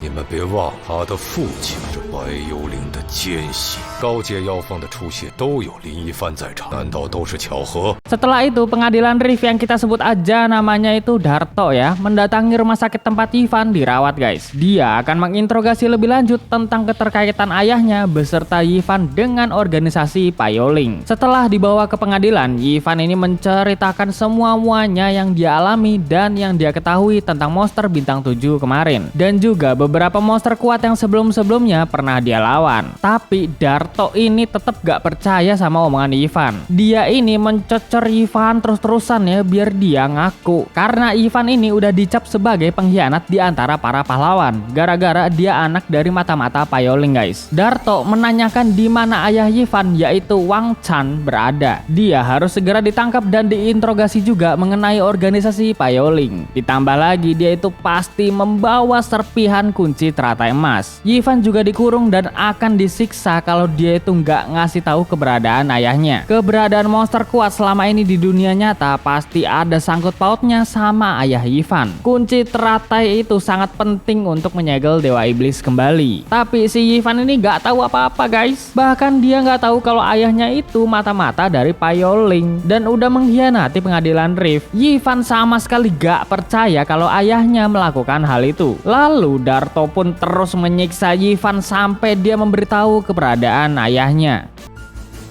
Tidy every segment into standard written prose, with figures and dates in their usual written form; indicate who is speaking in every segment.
Speaker 1: 你们别忘了他的父亲是白幽灵的奸细，高阶妖方的出现都有林一帆在场，难道都是巧合？
Speaker 2: Setelah itu pengadilan Rift yang kita sebut aja namanya itu Darto ya, mendatangi rumah sakit tempat Ivan dirawat guys. Dia akan menginterogasi lebih lanjut tentang keterkaitan ayahnya beserta Ivan dengan organisasi Payoling. Setelah dibawa ke pengadilan, Ivan ini menceritakan semua-muanya yang dia alami dan yang dia ketahui tentang monster bintang 7 kemarin. Dan juga beberapa monster kuat yang sebelum-sebelumnya pernah dia lawan. Tapi Darto ini tetap gak percaya sama omongan Ivan. Dia ini mencecer Ivan terus-terusan ya biar dia ngaku. Karena Ivan ini udah dicap sebagai pengkhianat di antara para pahlawan. Gara-gara dia anak dari mata-mata Payoling guys. Darto menanyakan di mana ayah Ivan yaitu Wang Chan berada. Dia harus segera ditangkap dan diinterogasi juga mengenai organisasi Payoling. Ditambah lagi dia itu pasti membawa serpihan kunci teratai emas. Ivan juga dikurung dan akan disiksa kalau dia itu nggak ngasih tahu keberadaan ayahnya. Keberadaan monster kuat selama ini di dunia nyata pasti ada sangkut pautnya sama ayah Ivan. Kunci teratai itu sangat penting untuk menyegel Dewa Iblis kembali. Tapi si Ivan ini nggak tahu apa-apa guys. Bahkan dia nggak tahu kalau ayahnya itu mata-mata dari Payoling dan udah mengkhianati pengadilan Rift. Ivan sama sekali gak percaya kalau ayahnya melakukan hal itu. Lalu Darto pun terus menyiksa Ivan sampai dia memberitahu keberadaan ayahnya.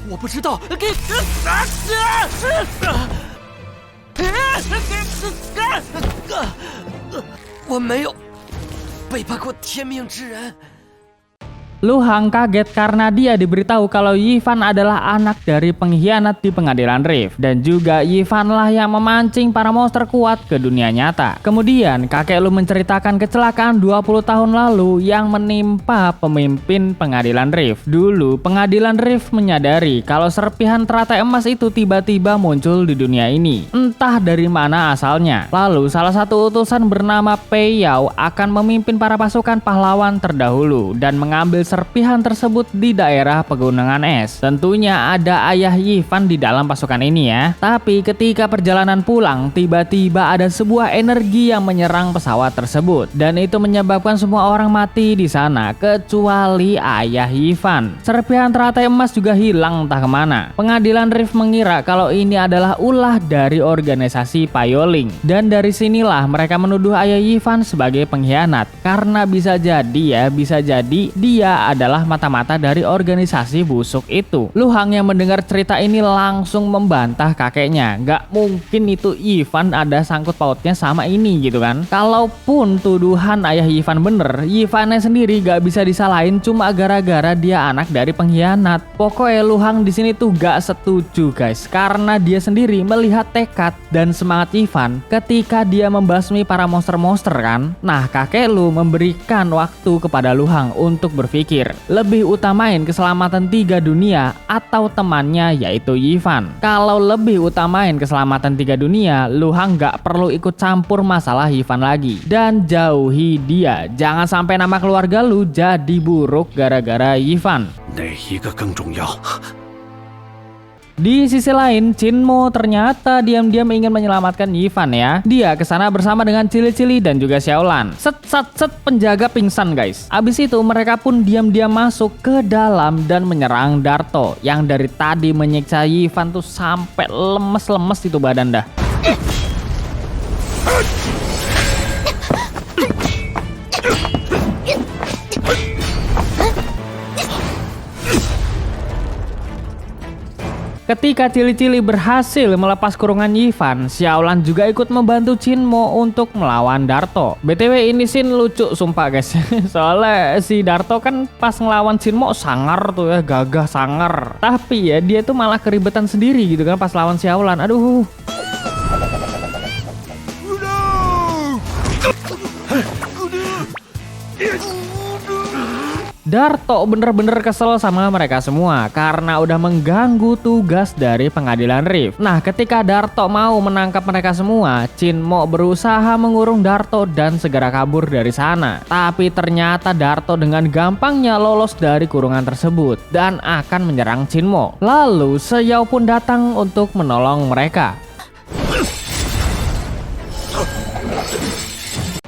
Speaker 3: 我不知道，我没有背叛过天命之人。
Speaker 2: Luhang kaget karena dia diberitahu kalau Ivan adalah anak dari pengkhianat di pengadilan Rift. Dan juga Ivan lah yang memancing para monster kuat ke dunia nyata. Kemudian kakek Lu menceritakan kecelakaan 20 tahun lalu yang menimpa pemimpin pengadilan Rift. Dulu pengadilan Rift menyadari kalau serpihan teratai emas itu tiba-tiba muncul di dunia ini. Entah dari mana asalnya. Lalu salah satu utusan bernama Pei Yao akan memimpin para pasukan pahlawan terdahulu dan mengambil serpihan tersebut di daerah pegunungan es. Tentunya ada ayah Ivan di dalam pasukan ini ya. Tapi ketika perjalanan pulang, tiba-tiba ada sebuah energi yang menyerang pesawat tersebut dan itu menyebabkan semua orang mati di sana kecuali ayah Ivan. Serpihan teratai emas juga hilang entah kemana. Pengadilan Rift mengira kalau ini adalah ulah dari organisasi Payoling dan dari sinilah mereka menuduh ayah Ivan sebagai pengkhianat karena bisa jadi dia adalah mata-mata dari organisasi busuk itu. Luhang yang mendengar cerita ini langsung membantah kakeknya. Gak mungkin itu Ivan ada sangkut pautnya sama ini gitu kan. Kalaupun tuduhan ayah Ivan bener, Ivannya sendiri gak bisa disalahin cuma gara-gara dia anak dari pengkhianat. Pokoknya Luhang di sini tuh gak setuju guys, karena dia sendiri melihat tekad dan semangat Ivan ketika dia membasmi para monster-monster kan. Nah kakek Lu memberikan waktu kepada Luhang untuk berpikir lebih utamain keselamatan 3 dunia atau temannya yaitu Ivan. Kalau lebih utamain keselamatan 3 dunia, Luhang gak perlu ikut campur masalah Ivan lagi dan jauhi dia. Jangan sampai nama keluarga lu jadi buruk gara-gara Ivan.
Speaker 3: 哪一个更重要？
Speaker 2: Di sisi lain, Chinmo ternyata diam-diam ingin menyelamatkan Ivan ya. Dia kesana bersama dengan Cili-Cili dan juga Xiaolan. Set penjaga pingsan guys. Abis itu mereka pun diam-diam masuk ke dalam dan menyerang Darto yang dari tadi menyiksa Ivan tuh sampai lemes-lemes itu badan dah. Ketika Cili-Cili berhasil melepas kurungan Ivan, Xiaolan juga ikut membantu Chinmo untuk melawan Darto. BTW ini scene lucu sumpah guys. Soalnya si Darto kan pas ngelawan Chinmo sangar tuh ya, gagah sangar. Tapi ya dia tuh malah keribetan sendiri gitu kan pas lawan Xiaolan. Aduh. Darto bener-bener kesel sama mereka semua karena udah mengganggu tugas dari pengadilan Rift. Nah ketika Darto mau menangkap mereka semua, Chinmo berusaha mengurung Darto dan segera kabur dari sana. Tapi ternyata Darto dengan gampangnya lolos dari kurungan tersebut dan akan menyerang Chinmo. Lalu Seyao pun datang untuk menolong mereka.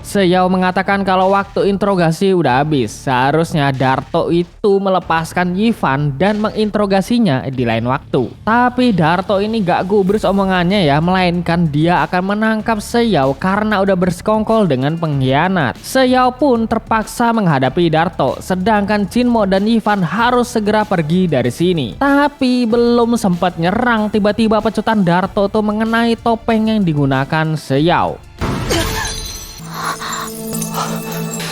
Speaker 2: Seyao mengatakan kalau waktu interogasi udah habis. Seharusnya Darto itu melepaskan Yifan dan menginterogasinya di lain waktu. Tapi Darto ini gak gubris omongannya ya, melainkan dia akan menangkap Seyao karena udah bersekongkol dengan pengkhianat. Seyao pun terpaksa menghadapi Darto, sedangkan Jinmo dan Yifan harus segera pergi dari sini. Tapi belum sempat nyerang, tiba-tiba pecutan Darto tuh mengenai topeng yang digunakan Seyao.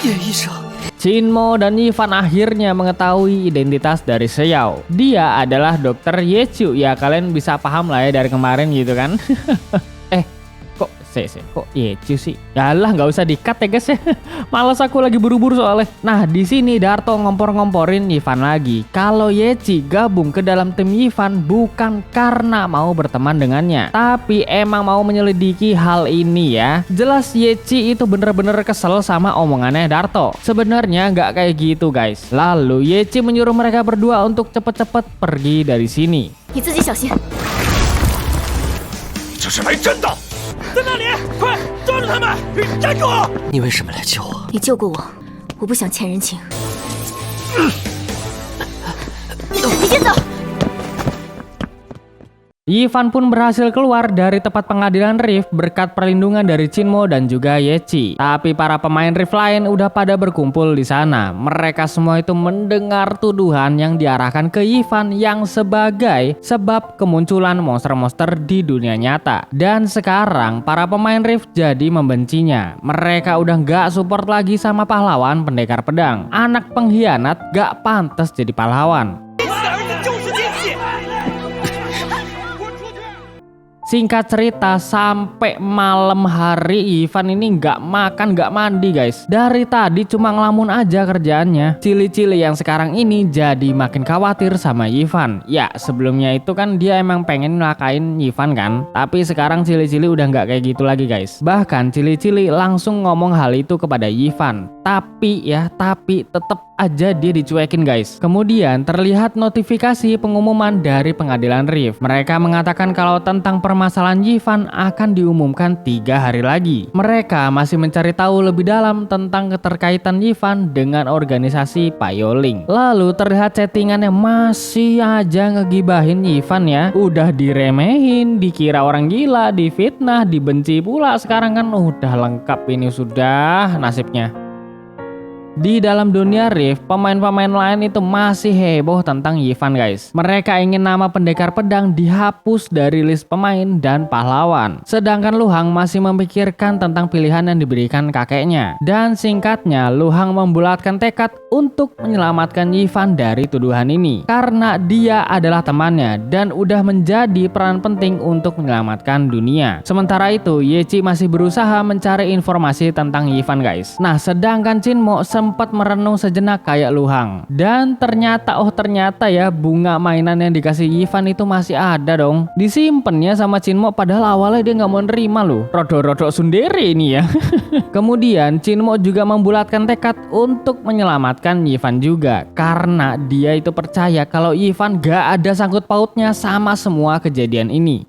Speaker 3: 叶医生，
Speaker 2: Jinmo dan Yifan akhirnya mengetahui identitas dari Seyao. Dia adalah Dokter Yechu. Ya kalian bisa paham lah ya dari kemarin gitu kan. Kok Yechu sih? Yalah nggak usah di-cut ya guys ya. Males aku lagi buru-buru soalnya. Nah di sini Darto ngompor-ngomporin Yifan lagi kalau Yechi gabung ke dalam tim Yifan bukan karena mau berteman dengannya, tapi emang mau menyelidiki hal ini ya. Jelas Yechi itu bener-bener kesel sama omongannya Darto. Sebenarnya nggak kayak gitu guys. Lalu Yechi menyuruh mereka berdua untuk cepet-cepet pergi dari sini.
Speaker 4: 你自己小心。
Speaker 1: 这是来真的！
Speaker 3: 在那里，快抓住他们！站住！你为什么来救我？
Speaker 4: 你救过我，我不想欠人情。你先走。
Speaker 2: Yifan pun berhasil keluar dari tempat pengadilan Rift berkat perlindungan dari Jinmo dan juga Yechi. Tapi para pemain Rift lain udah pada berkumpul di sana. Mereka semua itu mendengar tuduhan yang diarahkan ke Yifan yang sebagai sebab kemunculan monster-monster di dunia nyata. Dan sekarang para pemain Rift jadi membencinya. Mereka udah gak support lagi sama pahlawan pendekar pedang. Anak pengkhianat gak pantas jadi pahlawan. Singkat cerita, sampai malam hari Yifan ini nggak makan nggak mandi guys. Dari tadi cuma ngelamun aja kerjaannya. Cili-cili yang sekarang ini jadi makin khawatir sama Yifan. Ya sebelumnya itu kan dia emang pengen ngelakain Yifan kan. Tapi sekarang cili-cili udah nggak kayak gitu lagi guys. Bahkan cili-cili langsung ngomong hal itu kepada Yifan. Tapi tetap aja dia dicuekin guys. Kemudian terlihat notifikasi pengumuman dari pengadilan Rift. Mereka mengatakan kalau tentang permasalahan Yifan akan diumumkan 3 hari lagi. Mereka masih mencari tahu lebih dalam tentang keterkaitan Yifan dengan organisasi Payoling. Lalu terlihat chattingannya masih aja ngegibahin Yifan ya. Udah diremehin, dikira orang gila, difitnah, dibenci pula. Sekarang kan udah lengkap ini sudah nasibnya. Di dalam dunia Rift, pemain-pemain lain itu masih heboh tentang Yifan guys. Mereka ingin nama pendekar pedang dihapus dari list pemain dan pahlawan. Sedangkan Lu Hang masih memikirkan tentang pilihan yang diberikan kakeknya. Dan singkatnya, Lu Hang membulatkan tekad untuk menyelamatkan Yifan dari tuduhan ini. Karena dia adalah temannya dan udah menjadi peran penting untuk menyelamatkan dunia. Sementara itu, Yechi masih berusaha mencari informasi tentang Yifan guys. Nah, sedangkan Jinmo sempat merenung sejenak kayak Lu Hang. Dan ternyata ya bunga mainan yang dikasih Yifan itu masih ada dong. Disimpennya sama Jinmo padahal awalnya dia nggak mau nerima loh. Rodok-rodok sundere ini ya. Kemudian Jinmo juga membulatkan tekad untuk menyelamatkan Yifan juga. Karena dia itu percaya kalau Yifan gak ada sangkut pautnya sama semua kejadian ini.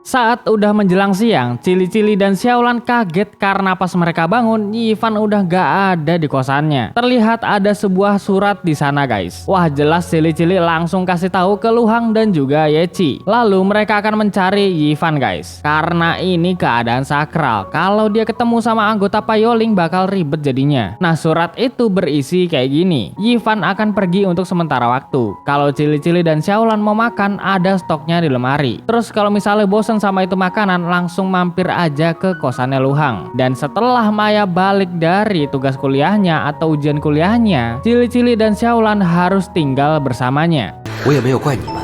Speaker 2: Saat udah menjelang siang, Cili-Cili dan Xiaolan kaget karena pas mereka bangun, Yifan udah gak ada di kosannya. Terlihat ada sebuah surat di sana guys. Wah jelas Cili-Cili langsung kasih tahu ke Lu Hang dan juga Yechi. Lalu mereka akan mencari Yifan guys. Karena ini keadaan sakral. Kalau dia ketemu sama anggota Payoling bakal ribet jadinya. Nah surat itu berisi kayak gini. Yifan akan pergi untuk sementara waktu. Kalau Cili-Cili dan Xiaolan mau makan, ada stoknya di lemari. Terus kalau misalnya bosan sama itu makanan, langsung mampir aja ke kosannya Lu Hang. Dan setelah Maya balik dari tugas kuliahnya atau ujian kuliahnya, Cili-Cili dan Xiaolan harus tinggal bersamanya.
Speaker 3: 我也没有怪你们，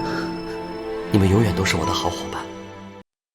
Speaker 3: 你们永远都是我的好伙伴。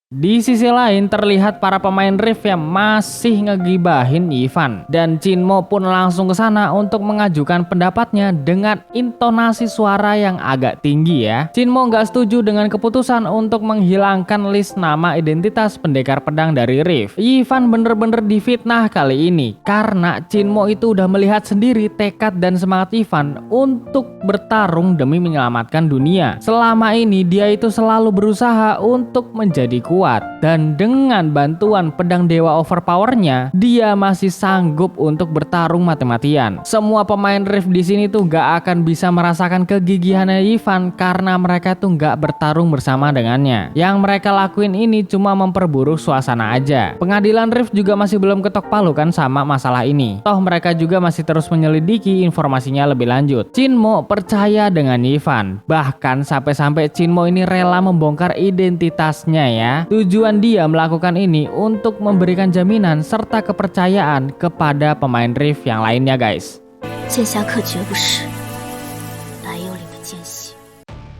Speaker 2: Di sisi lain terlihat para pemain Rift yang masih ngegibahin Yifan. Dan Jinmo pun langsung ke sana untuk mengajukan pendapatnya dengan intonasi suara yang agak tinggi ya. Jinmo nggak setuju dengan keputusan untuk menghilangkan list nama identitas pendekar pedang dari Rift. Yifan bener-bener difitnah kali ini karena Jinmo itu udah melihat sendiri tekad dan semangat Yifan untuk bertarung demi menyelamatkan dunia. Selama ini dia itu selalu berusaha untuk menjadi kuat. kuat. Dan dengan bantuan pedang dewa overpowernya, dia masih sanggup untuk bertarung mati-matian. Semua pemain Rift di sini tuh gak akan bisa merasakan kegigihannya Yifan karena mereka tuh gak bertarung bersama dengannya. Yang mereka lakuin ini cuma memperburuk suasana aja. Pengadilan Rift juga masih belum ketok palu kan sama masalah ini. Toh mereka juga masih terus menyelidiki informasinya lebih lanjut. Chinmo percaya dengan Yifan. Bahkan sampai-sampai Chinmo ini rela membongkar identitasnya ya. Tujuan dia melakukan ini untuk memberikan jaminan serta kepercayaan kepada pemain Rift yang lainnya guys.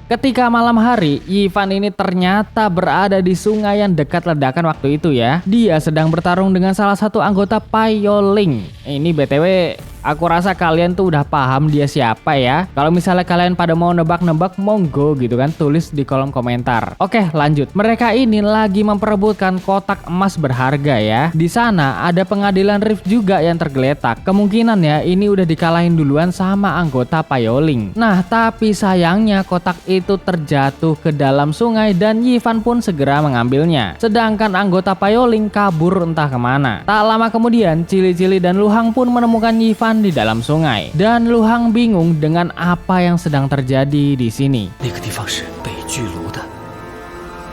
Speaker 2: Ketika malam hari, Yifan ini ternyata berada di sungai yang dekat ledakan waktu itu ya. Dia sedang bertarung dengan salah satu anggota Payoling. Ini BTW aku rasa kalian tuh udah paham dia siapa ya. Kalau misalnya kalian pada mau nebak-nebak, monggo gitu kan, tulis di kolom komentar. Oke, lanjut. Mereka ini lagi memperebutkan kotak emas berharga ya. Di sana ada pengadilan Rift juga yang tergeletak. Kemungkinan ya ini udah dikalahin duluan sama anggota Payoling. Nah, tapi sayangnya kotak itu terjatuh ke dalam sungai dan Yifan pun segera mengambilnya. Sedangkan anggota Payoling kabur entah kemana. Tak lama kemudian, Cili-Cili dan Luhang pun menemukan Yifan di dalam sungai. Dan Luhang bingung dengan apa yang sedang terjadi di sini.
Speaker 3: 那个地方是北巨炉的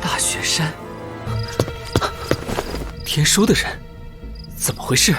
Speaker 3: 大雪山，天书的人，怎么回事？